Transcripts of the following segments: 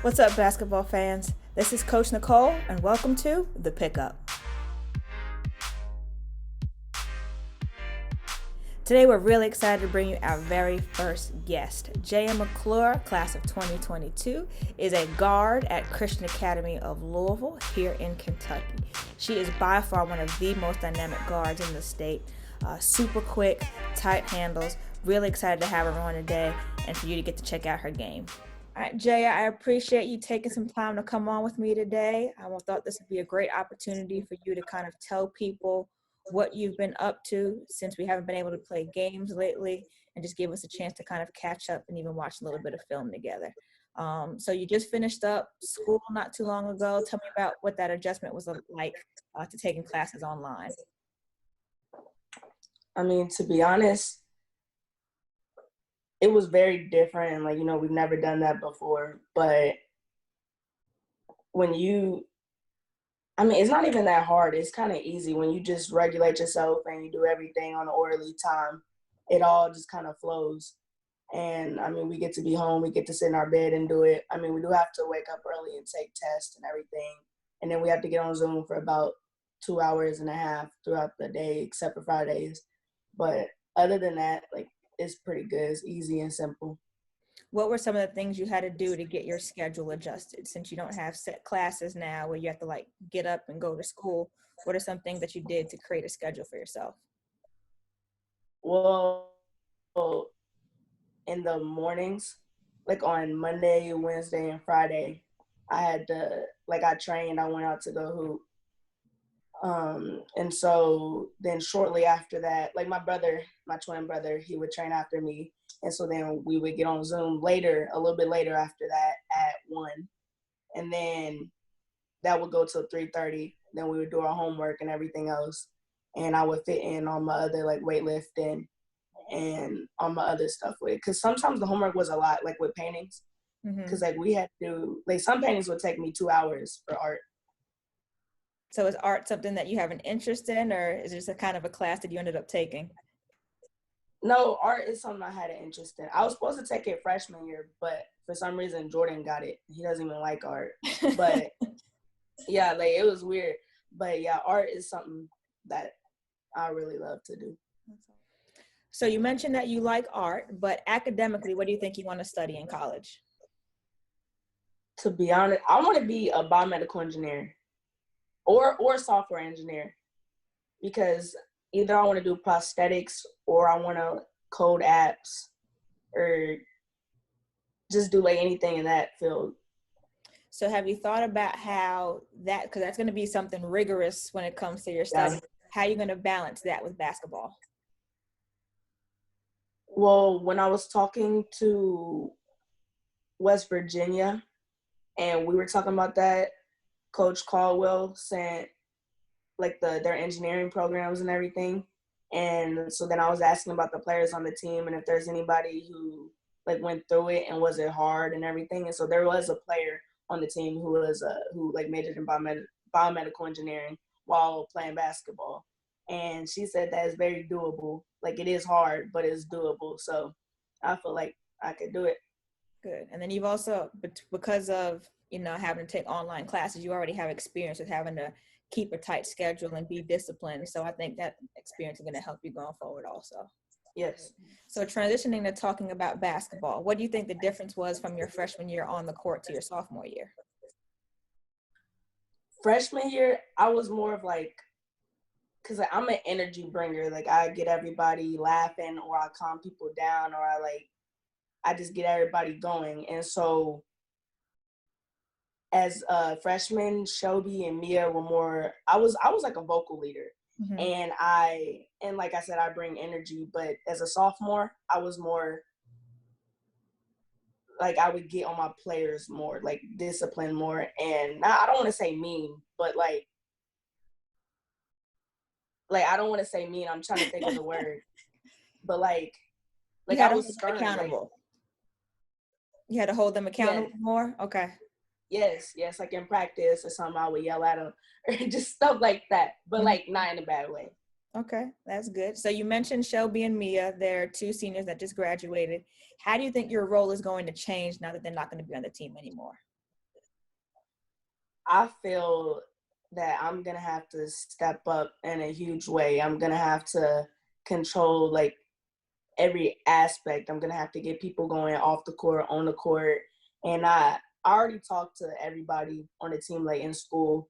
What's up, basketball fans? This is Coach Nicole, and welcome to The Pickup. Today, we're really excited to bring you our very first guest. Jaya McClure, class of 2022, is a guard at Christian Academy of Louisville here in Kentucky. She is by far one of the most dynamic guards in the state. Super quick, tight handles. Really excited to have her on today and for you to get to check out her game. All right, Jaya, I appreciate you taking some time to come on with me today. I thought this would be a great opportunity for you to kind of tell people what you've been up to since we haven't been able to play games lately, and just give us a chance to kind of catch up and even watch a little bit of film together. So you just finished up school not too long ago. Tell me about what that adjustment was like to taking classes online. I mean, to be honest, it was very different. Like, we've never done that before. But it's not even that hard. It's kind of easy when you just regulate yourself and you do everything on an orderly time. It all just kind of flows. And, we get to be home. We get to sit in our bed and do it. We do have to wake up early and take tests and everything. And then we have to get on Zoom for about 2.5 hours throughout the day, except for Fridays. But other than that, it's pretty good. It's easy and simple. What were some of the things you had to do to get your schedule adjusted since you don't have set classes now where you have to get up and go to school? What are some things that you did to create a schedule for yourself? Well, in the mornings, on Monday, Wednesday, and Friday, I had to, I trained, I went out to go hoop. And so then shortly after that, my twin brother, he would train after me. And so then we would get on Zoom a little bit later after that at 1. And then that would go till 3:30. Then we would do our homework and everything else. And I would fit in on my other weightlifting and on my other stuff because sometimes the homework was a lot, with paintings. Because we had to, some paintings would take me 2 hours for art. So is art something that you have an interest in, or is it just a kind of a class that you ended up taking? No, art is something I had an interest in. I was supposed to take it freshman year, but for some reason Jordan got it. He doesn't even like art. But yeah, it was weird. But yeah, art is something that I really love to do. So you mentioned that you like art, but academically, what do you think you want to study in college? To be honest, I want to be a biomedical engineer or software engineer, because either I want to do prosthetics or I want to code apps or just do anything in that field. So have you thought about how that, because that's going to be something rigorous when it comes to your study, how you're going to balance that with basketball? Well, when I was talking to West Virginia and we were talking about that, Coach Caldwell sent their engineering programs and everything. And so then I was asking about the players on the team and if there's anybody who went through it and was it hard and everything. And so there was a player on the team who majored in biomedical engineering while playing basketball. And she said that is very doable. It is hard, but it's doable. So I feel like I could do it. Good. And then you've also, because of, having to take online classes, you already have experience with having to keep a tight schedule and be disciplined. So I think that experience is going to help you going forward also. Yes. So transitioning to talking about basketball, what do you think the difference was from your freshman year on the court to your sophomore year? Freshman year, I was more of because I'm an energy bringer. I get everybody laughing, or I calm people down, or I just get everybody going. And so as freshmen, Shelby and Mia were more, I was like a vocal leader. Mm-hmm. And like I said, I bring energy, but as a sophomore, I was more I would get on my players more, discipline more. And now I don't want to say mean, but I don't want to say mean. I'm trying to think of the word, but I was stern, accountable. You had to hold them accountable more? Okay. Yes, in practice or something, I would yell at them or just stuff like that, but not in a bad way. Okay, that's good. So you mentioned Shelby and Mia. They're two seniors that just graduated. How do you think your role is going to change now that they're not going to be on the team anymore? I feel that I'm going to have to step up in a huge way. I'm going to have to control like every aspect. I'm going to have to get people going off the court, on the court. And I already talked to everybody on the team like in school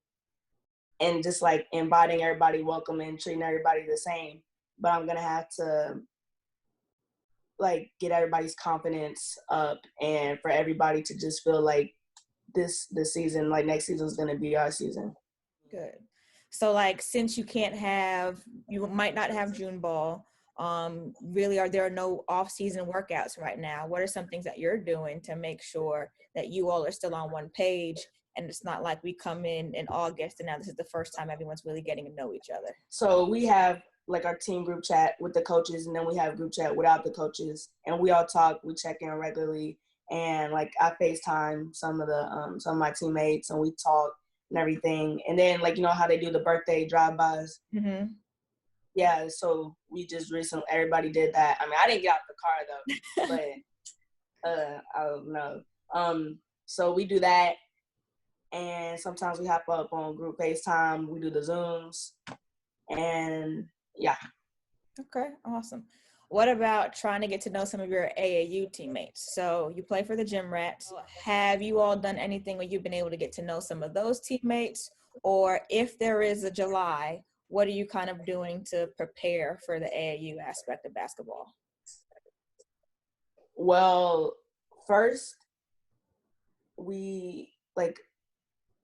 and just like inviting everybody, welcoming, treating everybody the same. But I'm going to have to like get everybody's confidence up and for everybody to just feel like this season, like next season is going to be our season. Good. So like, since you might not have June ball, really there are no off-season workouts right now. What are some things that you're doing to make sure that you all are still on one page and it's not like we come in August and now this is the first time everyone's really getting to know each other? So we have like our team group chat with the coaches, and then we have group chat without the coaches, and we all talk, we check in regularly, and like I FaceTime some of my teammates and we talk and everything. And then like, you know how they do the birthday drive-bys? Mm-hmm. Yeah, so we just recently, everybody did that. I mean, I didn't get out the car though, but I don't know. So we do that, and sometimes we hop up on group FaceTime. We do the Zooms, and yeah. Okay, awesome. What about trying to get to know some of your AAU teammates? So you play for the Gym Rats. Have you all done anything where you've been able to get to know some of those teammates? Or if there is a July, what are you kind of doing to prepare for the AAU aspect of basketball? Well, first, we like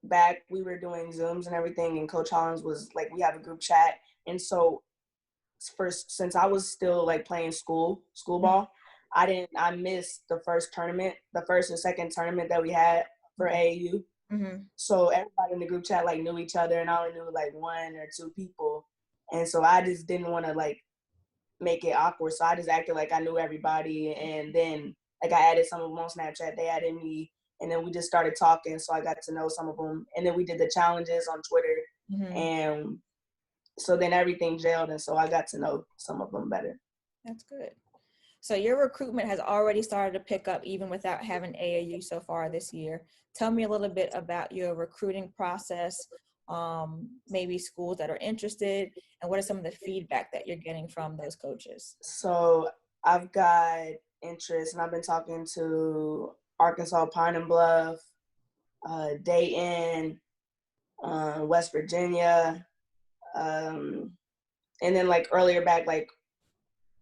back we were doing Zooms and everything, and Coach Hollins was like, we have a group chat, and so first, since I was still like playing school ball, I missed the first and second tournament that we had for AAU. Mm-hmm. So everybody in the group chat like knew each other, and I only knew like one or two people, and so I just didn't want to like make it awkward. So I just acted like I knew everybody, and then like I added some of them on Snapchat, they added me, and then we just started talking. So I got to know some of them, and then we did the challenges on Twitter, Mm-hmm. and so then everything gelled, and so I got to know some of them better. That's good. So your recruitment has already started to pick up even without having AAU so far this year. Tell me a little bit about your recruiting process, maybe schools that are interested, and what are some of the feedback that you're getting from those coaches? So I've got interest, and I've been talking to Arkansas, Pine and Bluff, Dayton, West Virginia, and then like earlier back, like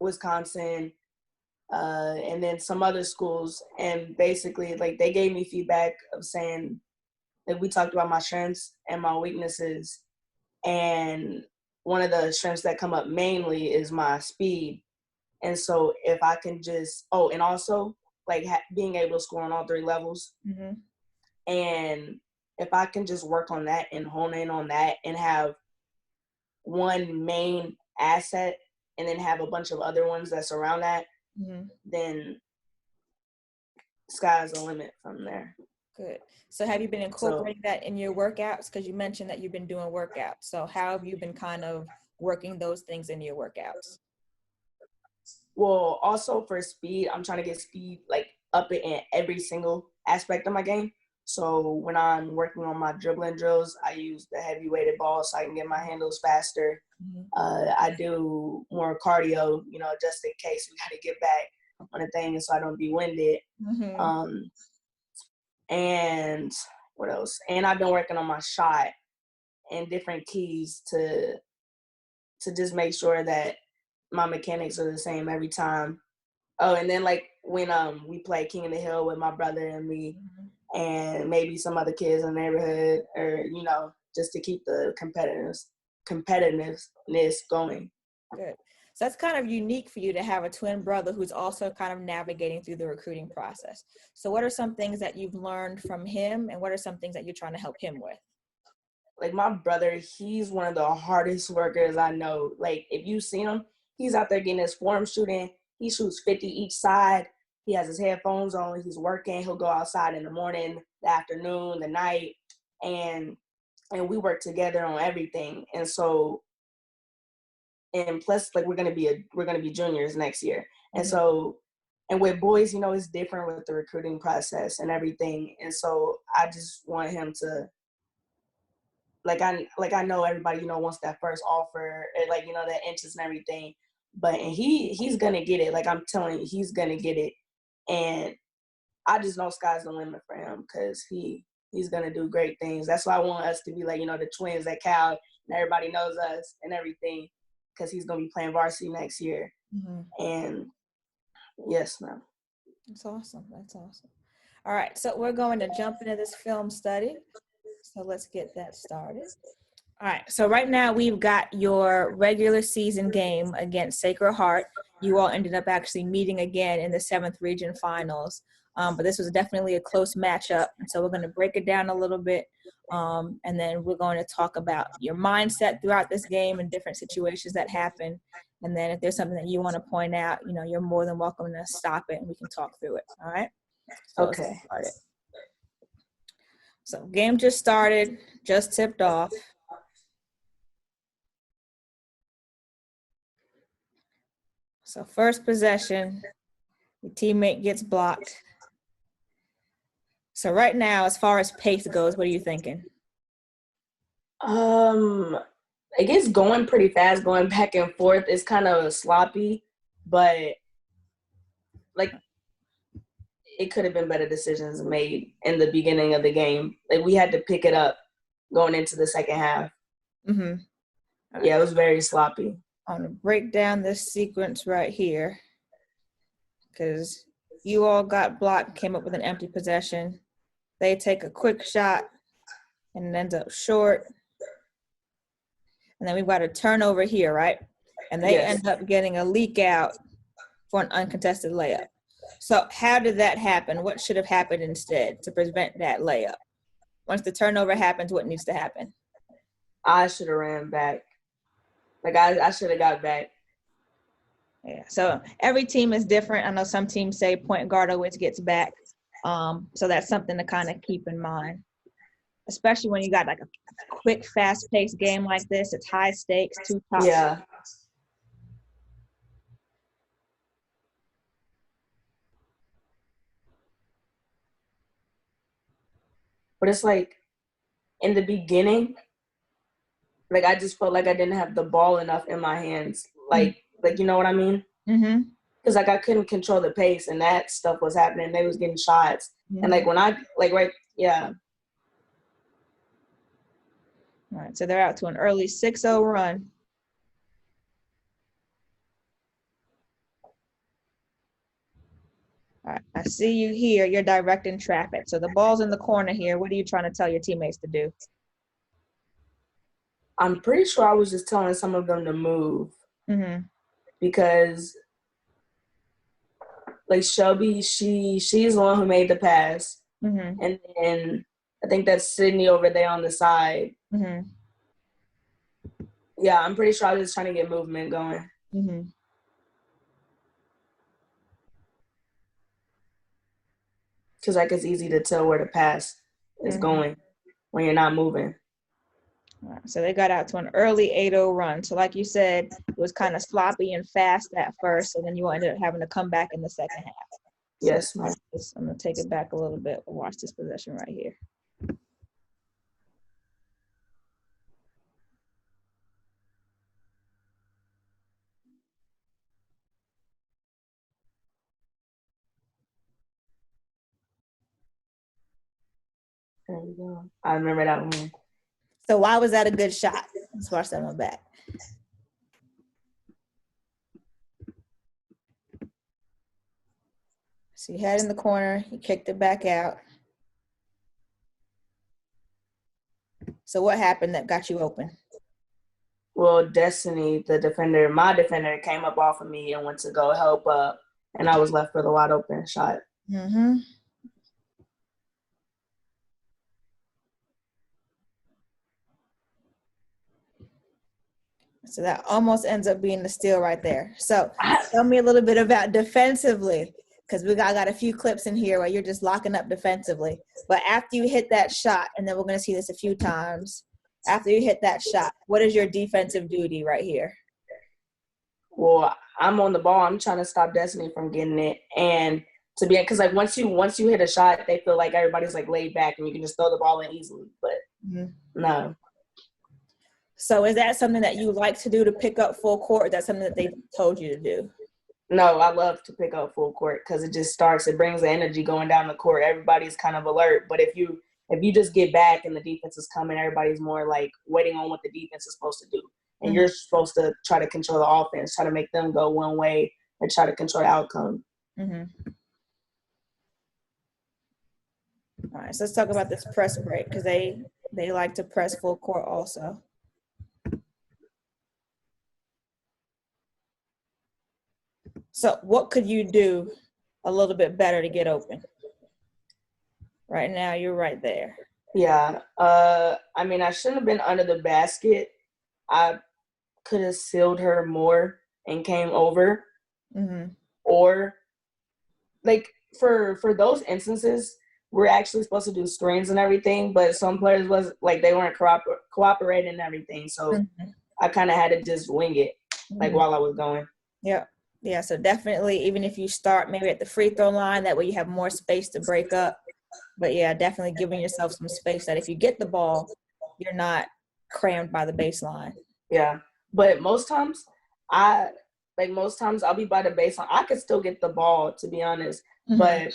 Wisconsin, and then some other schools. And basically, like they gave me feedback of saying that we talked about my strengths and my weaknesses, and one of the strengths that come up mainly is my speed. And so if I can just, and also like being able to score on all three levels. Mm-hmm. And if I can just work on that and hone in on that and have one main asset and then have a bunch of other ones that surround that, then sky's the limit from there. Good. So have you been incorporating that in your workouts? Because you mentioned that you've been doing workouts. So how have you been kind of working those things into your workouts? Well, also for speed, I'm trying to get speed like up in every single aspect of my game. So when I'm working on my dribbling drills, I use the heavy weighted ball so I can get my handles faster. Mm-hmm. I do more cardio, just in case we got to get back on the thing so I don't be winded. Mm-hmm. And what else? And I've been working on my shot and different keys to just make sure that my mechanics are the same every time. Oh, and then like when we play King of the Hill with my brother and me, and maybe some other kids in the neighborhood, or just to keep the competitiveness going. Good. So that's kind of unique for you to have a twin brother who's also kind of navigating through the recruiting process. So what are some things that you've learned from him, and what are some things that you're trying to help him with? Like my brother, he's one of the hardest workers I know. Like if you see him, he's out there getting his form shooting. He shoots 50 each side. He has his headphones on. He's working. He'll go outside in the morning, the afternoon, the night, and we work together on everything. And so, and plus, like we're gonna be juniors next year. Mm-hmm. And so, and with boys, it's different with the recruiting process and everything. And so, I just want him to I know everybody, wants that first offer, and that inches and everything. But and he's gonna get it. Like I'm telling you, he's gonna get it. And I just know sky's the limit for him because he's gonna do great things. That's why I want us to be like, the twins at Cal, and everybody knows us and everything, because he's gonna be playing varsity next year. Mm-hmm. And yes, ma'am. That's awesome. That's awesome. All right, so we're going to jump into this film study. So let's get that started. All right, so right now we've got your regular season game against Sacred Heart. You all ended up actually meeting again in the 7th region finals, but this was definitely a close matchup. And so we're going to break it down a little bit, and then we're going to talk about your mindset throughout this game and different situations that happen. And then if there's something that you want to point out, you're more than welcome to stop it and we can talk through it. All right? So Okay. So game just started, just tipped off. So first possession, the teammate gets blocked. So right now, as far as pace goes, what are you thinking? It gets going pretty fast, going back and forth. It's kind of sloppy, but it could have been better decisions made in the beginning of the game. Like we had to pick it up going into the second half. Mm-hmm. Yeah, it was very sloppy. I'm going to break down this sequence right here because you all got blocked, came up with an empty possession. They take a quick shot and it ends up short. And then we've got a turnover here, right? And they end up getting a leak out for an uncontested layup. So how did that happen? What should have happened instead to prevent that layup? Once the turnover happens, what needs to happen? I should have ran back. I should have got back. Yeah, so every team is different. I know some teams say point guard always gets back. So that's something to kind of keep in mind, especially when you got like a quick, fast-paced game like this. It's high stakes, 2 top. Yeah. But it's like in the beginning, I just felt like I didn't have the ball enough in my hands. You know what I mean? Mm-hmm. Because I couldn't control the pace, and that stuff was happening. They was getting shots, and when I yeah. All right, so they're out to an early 6-0 run. All right, I see you here. You're directing traffic. So the ball's in the corner here. What are you trying to tell your teammates to do? I'm pretty sure I was just telling some of them to move. Mm-hmm. Because Shelby, she's the one who made the pass. Mm-hmm. And then I think that's Sydney over there on the side. Mm-hmm. Yeah, I'm pretty sure I was just trying to get movement going. Mm-hmm. Because it's easy to tell where the pass is going when you're not moving. All right, so they got out to an early 8-0 run. So like you said, it was kind of sloppy and fast at first, so then you ended up having to come back in the second half. So yes, ma'am. I'm going to take it back a little bit. We'll watch this possession right here. There we go. I remember that one. So why was that a good shot? Let's watch that one back. So you had it in the corner, you kicked it back out. So what happened that got you open? Well, Destiny, my defender, came up off of me and went to go help up, and I was left with a wide open shot. Mm-hmm. So that almost ends up being the steal right there. So tell me a little bit about defensively, because we got a few clips in here where you're just locking up defensively. But after you hit that shot, and then we're going to see this a few times, after you hit that shot, what is your defensive duty right here? Well, I'm on the ball. I'm trying to stop Destiny from getting it. And to be, because once you hit a shot, they feel like everybody's laid back and you can just throw the ball in easily. But no. So is that something that you like to do, to pick up full court? Or is that something that they told you to do? No, I love to pick up full court because it brings the energy going down the court. Everybody's kind of alert. But if you just get back and the defense is coming, everybody's more like waiting on what the defense is supposed to do. And you're supposed to try to control the offense, try to make them go one way and try to control the outcome. All right, so let's talk about this press break, because they like to press full court also. So what could you do a little bit better to get open? Right now, you're right there. Yeah. I mean, I shouldn't have been under the basket. I could have sealed her more and came over. Or, like, for those instances, we're actually supposed to do screens and everything, but some players they weren't cooperating and everything. So I kind of had to just wing it, while I was going. Yeah, so definitely, even if you start maybe at the free throw line, that way you have more space to break up. But yeah, definitely giving yourself some space that if you get the ball, you're not crammed by the baseline. Yeah, but most times I'll be by the baseline. I could still get the ball, to be honest, but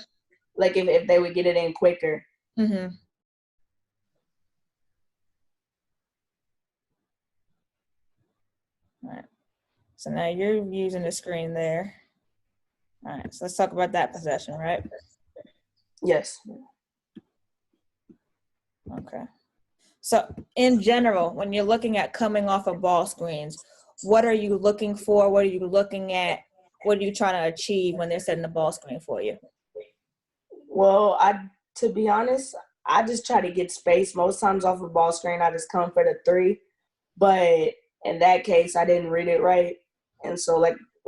if they would get it in quicker. All right. So now you're using the screen there. All right, so let's talk about that possession, right? Yes. Okay. So in general, when you're looking at coming off of ball screens, what are you looking for? What are you looking at? What are you trying to achieve when they're setting the ball screen for you? Well, to be honest, I just try to get space. Most times off a ball screen, I just come for the three. But in that case, I didn't read it right. And so,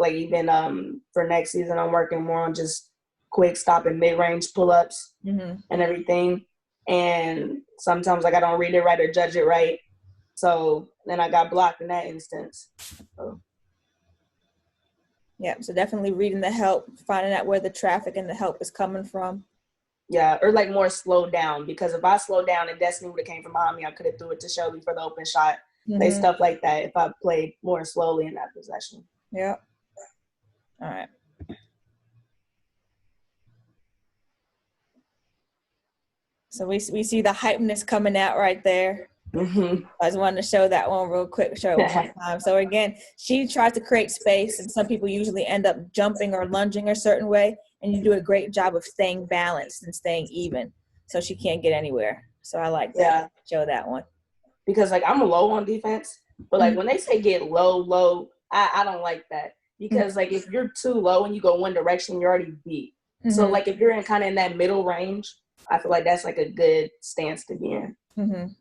even for next season, I'm working more on just quick stop and mid-range pull-ups and everything. And sometimes, I don't read it right or judge it right. So then I got blocked in that instance. So. Yeah, so definitely reading the help, finding out where the traffic and the help is coming from. Yeah, or more slowed down, because if I slowed down and Destiny would have came from behind me, I could have threw it to Shelby for the open shot. Stuff like that if I played more slowly in that possession. Yeah. All right. So we see the hypeness coming out right there. I just wanted to show that one real quick, show it one time. So again, she tries to create space, and some people usually end up jumping or lunging a certain way, and you do a great job of staying balanced and staying even, so she can't get anywhere. So I like that. Yeah. Show that one. Because I'm low on defense, but when they say get low, I don't like that, because if you're too low and you go one direction, you're already beat. So if you're in kind of in that middle range, I feel like that's a good stance to be in.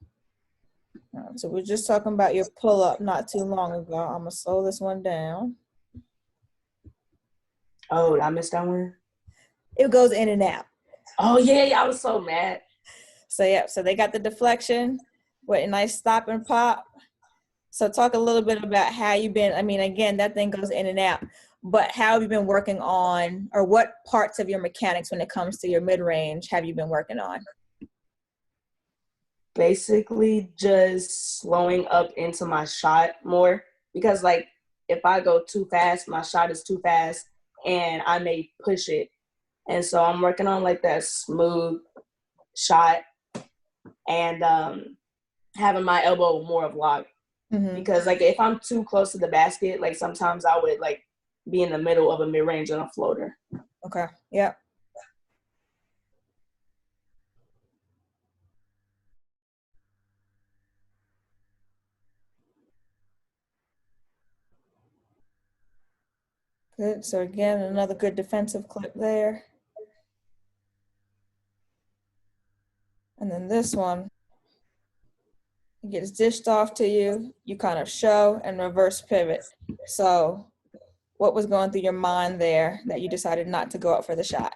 So we're just talking about your pull-up not too long ago. I'm going to slow this one down. Oh, did I miss that one? It goes in and out. Oh, yeah, I was so mad. So, yeah, so they got the deflection with a nice stop and pop. So talk a little bit about how you've been, again, that thing goes in and out, but how have you been working on, or what parts of your mechanics when it comes to your mid-range have you been working on? Basically just slowing up into my shot more, because if I go too fast, my shot is too fast and I may push it. And so I'm working on that smooth shot and having my elbow more of lock. Because if I'm too close to the basket, sometimes I would be in the middle of a mid-range on a floater. Okay. Yeah. Good. So again, another good defensive clip there. And then this one, it gets dished off to you. You kind of show and reverse pivot. So what was going through your mind there that you decided not to go up for the shot?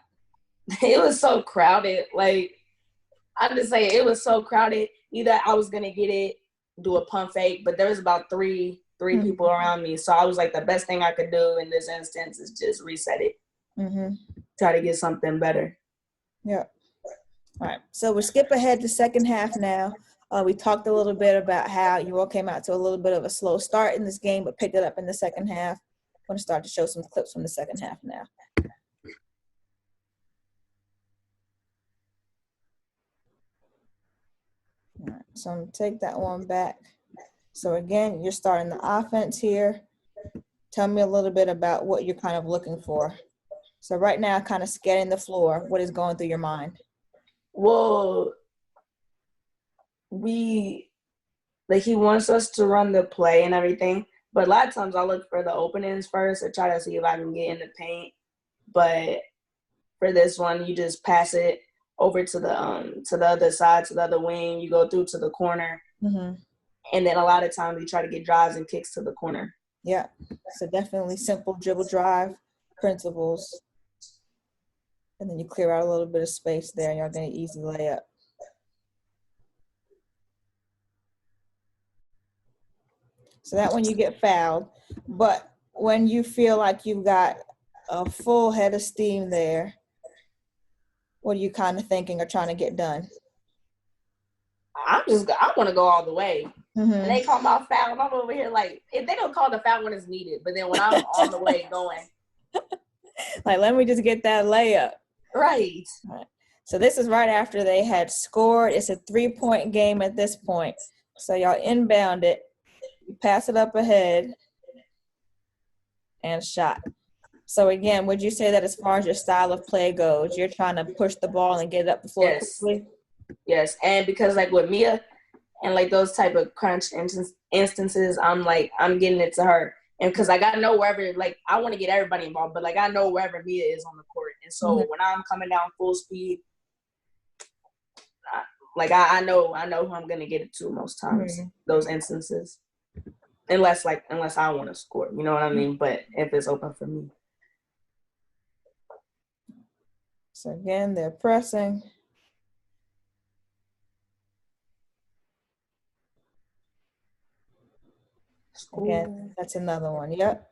It was so crowded. I'm just saying, it was so crowded. Either I was going to get it, do a pump fake, but there was about three people around me. So I was the best thing I could do in this instance is just reset it. Try to get something better. Yeah. All right. So we'll skip ahead to second half now. We talked a little bit about how you all came out to a little bit of a slow start in this game, but picked it up in the second half. I'm going to start to show some clips from the second half now. All right, so I'm going to take that one back. So again, you're starting the offense here. Tell me a little bit about what you're kind of looking for. So right now, kind of scanning the floor, what is going through your mind? Well, he wants us to run the play and everything, but a lot of times I look for the openings first and try to see if I can get in the paint. But for this one, you just pass it over to the other side, to the other wing. You go through to the corner, and then a lot of times you try to get drives and kicks to the corner. Yeah, so definitely simple dribble drive principles. And then you clear out a little bit of space there, and you're getting an easy layup. So that when you get fouled, but when you feel like you've got a full head of steam there, what are you kind of thinking or trying to get done? I want to go all the way. And they call my foul, and I'm over here like, if they don't call the foul when it's needed, but then when I'm on the way going. Like, let me just get that layup. Right. So this is right after they had scored. It's a 3-point game at this point. So y'all inbound it, you pass it up ahead, and shot. So again, would you say that as far as your style of play goes, you're trying to push the ball and get it up the floor quickly? Yes, and because like with Mia and like those type of crunch instances, I'm getting it to her. And because like I know wherever, like I want to get everybody involved, but like I know wherever Mia is on the court. And so when I'm coming down full speed, I know who I'm gonna get it to most times. Those instances, unless I want to score, you know what I mean. But if it's open for me. So again, they're pressing. Again, that's another one. Yep.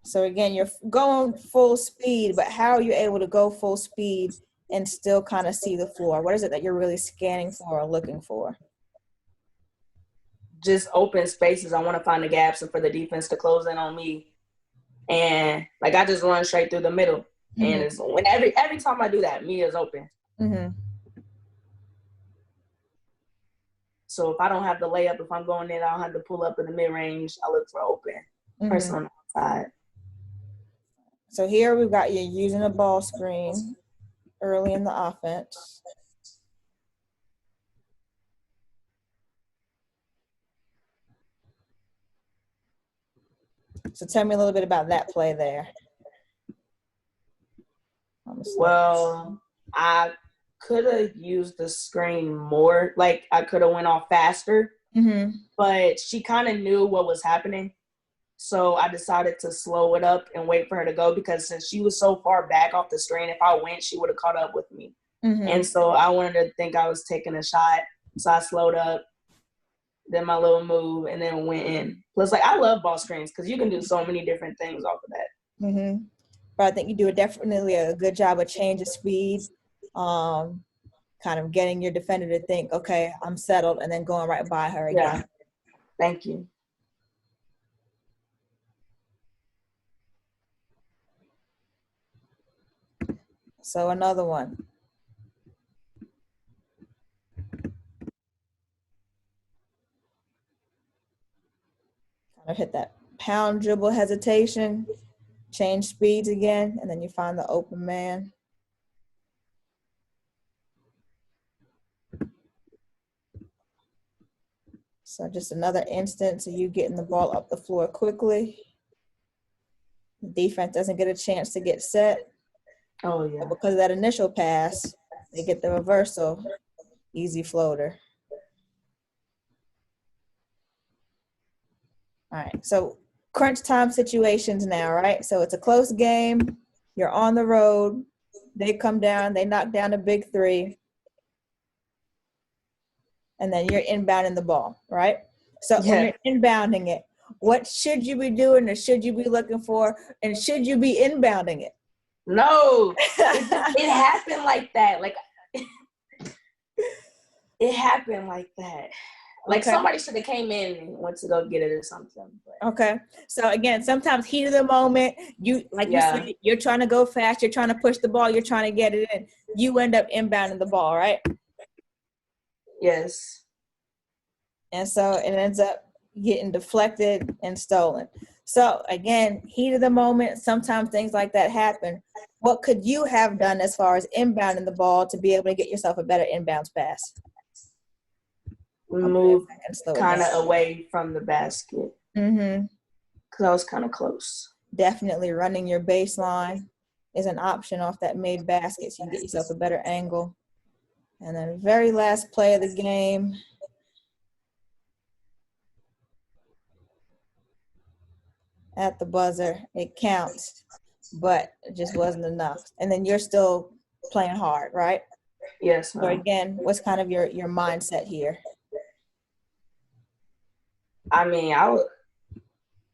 So again, you're going full speed, but how are you able to go full speed and still kind of see the floor? What is it that you're really scanning for or looking for? Just open spaces. I want to find the gaps and for the defense to close in on me. And like I just run straight through the middle. And it's when every time I do that, Mia's open. So if I don't have the layup, if I'm going in, I don't have to pull up in the mid-range. I look for open person on the outside. So here we've got you using a ball screen early in the offense. So tell me a little bit about that play there. Well, I could have used the screen more. Like I could have went off faster, but she kind of knew what was happening. So I decided to slow it up and wait for her to go because since she was so far back off the screen, if I went, she would have caught up with me. And so I wanted to think I was taking a shot. So I slowed up, did my little move, and then went in. Plus, like, I love ball screens because you can do so many different things off of that. But I think you do definitely a good job of change of speed, kind of getting your defender to think, okay, I'm settled, and then going right by her again. Yeah. Thank you. So another one. Kind of hit that pound dribble hesitation, change speeds again, and then you find the open man. So just another instance of you getting the ball up the floor quickly. The defense doesn't get a chance to get set. Oh, yeah. But because of that initial pass, they get the reversal, easy floater. All right, so crunch time situations now, right? So it's a close game. You're on the road. They come down. They knock down a big three. And then you're inbounding the ball, right? So when you're inbounding it, what should you be doing or should you be looking for? And should you be inbounding it? No, it happened like that. Like, It happened like that. Like Okay. somebody should have came in and went to go get it or something. But. Okay. So again, sometimes heat of the moment, you said, you're trying to go fast, you're trying to push the ball, you're trying to get it in. You end up inbounding the ball, right? Yes. And so it ends up getting deflected and stolen. So again, heat of the moment, sometimes things like that happen. What could you have done as far as inbounding the ball to be able to get yourself a better inbounds pass? Move kind of away from the basket. Mm-hmm. Because I was kind of close. Definitely running your baseline is an option off that made basket, so you get yourself a better angle. And then very last play of the game. At the buzzer, it counts, but it just wasn't enough. And then you're still playing hard, right? Yes. So again, what's kind of your mindset here? I mean,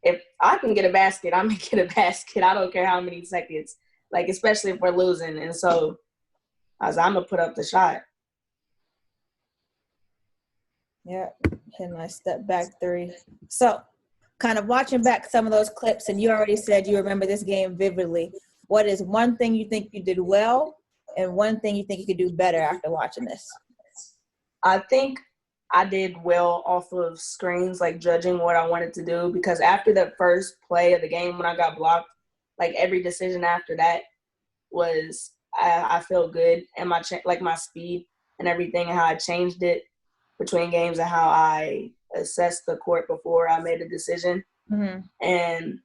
if I can get a basket, I'm gonna get a basket. I don't care how many seconds. Like, especially if we're losing. And so I'm gonna put up the shot. Yeah, hit a nice step back three. So kind of watching back some of those clips, and you already said you remember this game vividly. What is one thing you think you did well and one thing you think you could do better after watching this? I think I did well off of screens, like judging what I wanted to do, because after the first play of the game when I got blocked, like every decision after that was I feel good, and my speed and everything, and how I changed it between games and how I assessed the court before I made a decision. Mm-hmm. And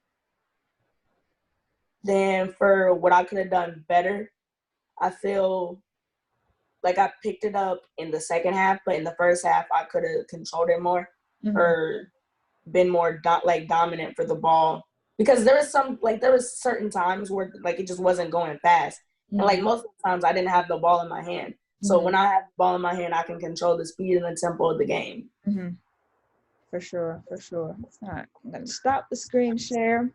then for what I could have done better, I feel like I picked it up in the second half, but in the first half I could have controlled it more, mm-hmm. or been more dominant for the ball, because there was certain times where like it just wasn't going fast, mm-hmm. and like most of the times I didn't have the ball in my hand. So when I have the ball in my hand, I can control the speed and the tempo of the game. Mm-hmm. For sure. All right, I'm going to stop the screen share.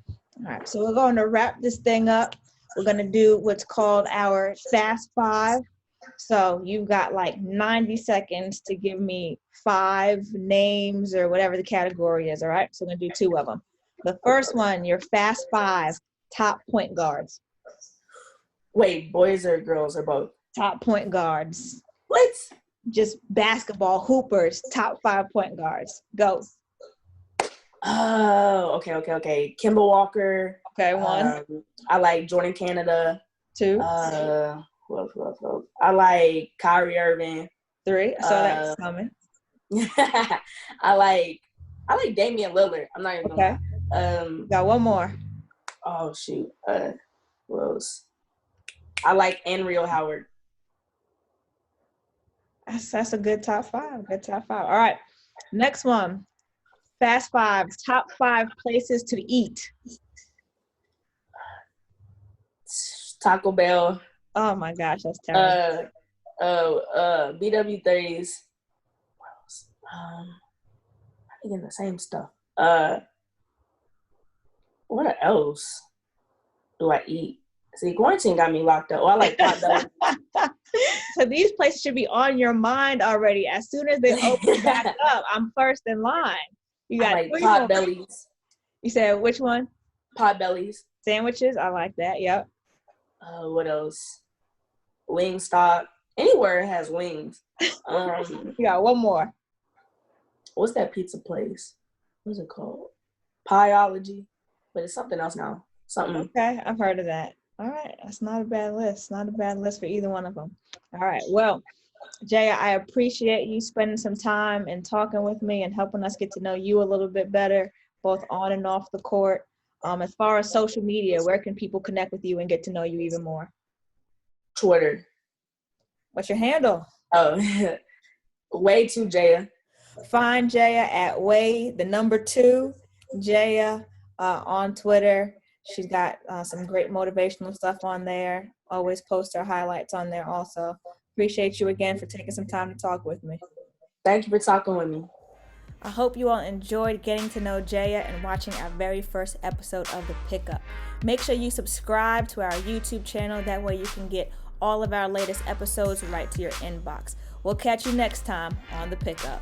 All right, so we're going to wrap this thing up. We're going to do what's called our Fast Five. So you've got like 90 seconds to give me 5 names or whatever the category is, all right? So we're going to do 2 of them. The first one, your Fast 5 top point guards. Wait, boys or girls or both? Top point guards. What? Just basketball hoopers, top 5 point guards. Go. Oh, okay. Kemba Walker. Okay, 1. I like Jordan Canada. 2. Who else? I like Kyrie Irving. 3. So that's coming. I like Damian Lillard. I'm not even gonna. Got 1 more. Oh shoot. Who else? I like Anriel Howard. That's a good top 5. All right. Next one. Fast 5. Top 5 places to eat. Taco Bell. Oh my gosh, that's terrible. BW30s. What else? I'm thinking the same stuff. What else do I eat? See, quarantine got me locked up. Oh, I like Potbelly. So these places should be on your mind already. As soon as they open back up, I'm first in line. You got like Potbellies. You said which one? Potbellies. Sandwiches. I like that. Yep. What else? Wingstop. Anywhere it has wings. You got 1 more. What's that pizza place? What's it called? Pieology. But it's something else now. Okay, I've heard of that. All right, that's not a bad list. Not a bad list for either one of them. All right, well, Jaya, I appreciate you spending some time and talking with me and helping us get to know you a little bit better, both on and off the court. As far as social media, where can people connect with you and get to know you even more? Twitter. What's your handle? Oh, Way2Jaya. Find Jaya at Way2 Jaya on Twitter. She's got some great motivational stuff on there. Always post her highlights on there also. Appreciate you again for taking some time to talk with me. Thank you for talking with me. I hope you all enjoyed getting to know Jaya and watching our very first episode of The Pickup. Make sure you subscribe to our YouTube channel. That way you can get all of our latest episodes right to your inbox. We'll catch you next time on The Pickup.